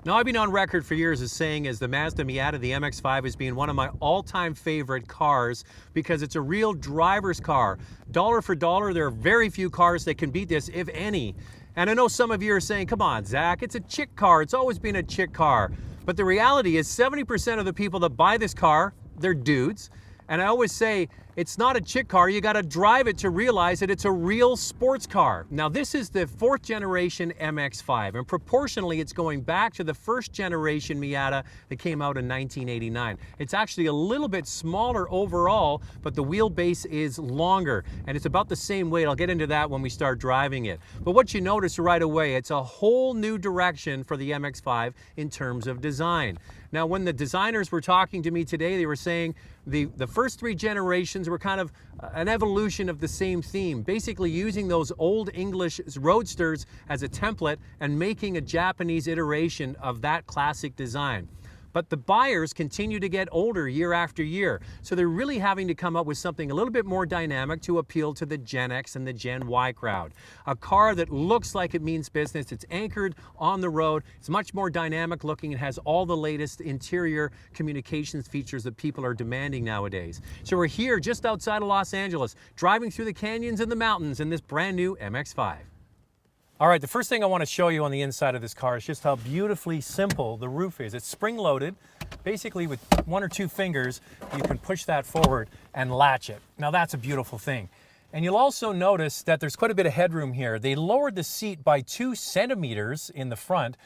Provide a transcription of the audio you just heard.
Now, I've been on record for years as saying as the Mazda Miata, the MX-5 as being one of my all-time favorite cars because it's a real driver's car. Dollar for dollar, there are very few cars that can beat this, if any. And I know some of you are saying, come on, Zach, it's a chick car. It's always been a chick car. But the reality is 70% of the people that buy this car, they're dudes. And I always say, it's not a chick car, you gotta drive it to realize that it's a real sports car. Now this is the 4th generation MX-5, and proportionally it's going back to the 1st generation Miata that came out in 1989. It's actually a little bit smaller overall, but the wheelbase is longer, and it's about the same weight. I'll get into that when we start driving it. But what you notice right away, it's a whole new direction for the MX-5 in terms of design. Now, when the designers were talking to me today, they were saying the first 3 generations were kind of an evolution of the same theme, basically using those old English roadsters as a template and making a Japanese iteration of that classic design. But the buyers continue to get older year after year, so they're really having to come up with something a little bit more dynamic to appeal to the Gen X and the Gen Y crowd. A car that looks like it means business, it's anchored on the road, it's much more dynamic looking, it has all the latest interior communications features that people are demanding nowadays. So we're here just outside of Los Angeles, driving through the canyons and the mountains in this brand new MX-5. All right, the first thing I want to show you on the inside of this car is just how beautifully simple the roof is. It's spring-loaded. Basically, with 1 or 2 fingers, you can push that forward and latch it. Now, that's a beautiful thing. And you'll also notice that there's quite a bit of headroom here. They lowered the seat by 2 centimeters in the front,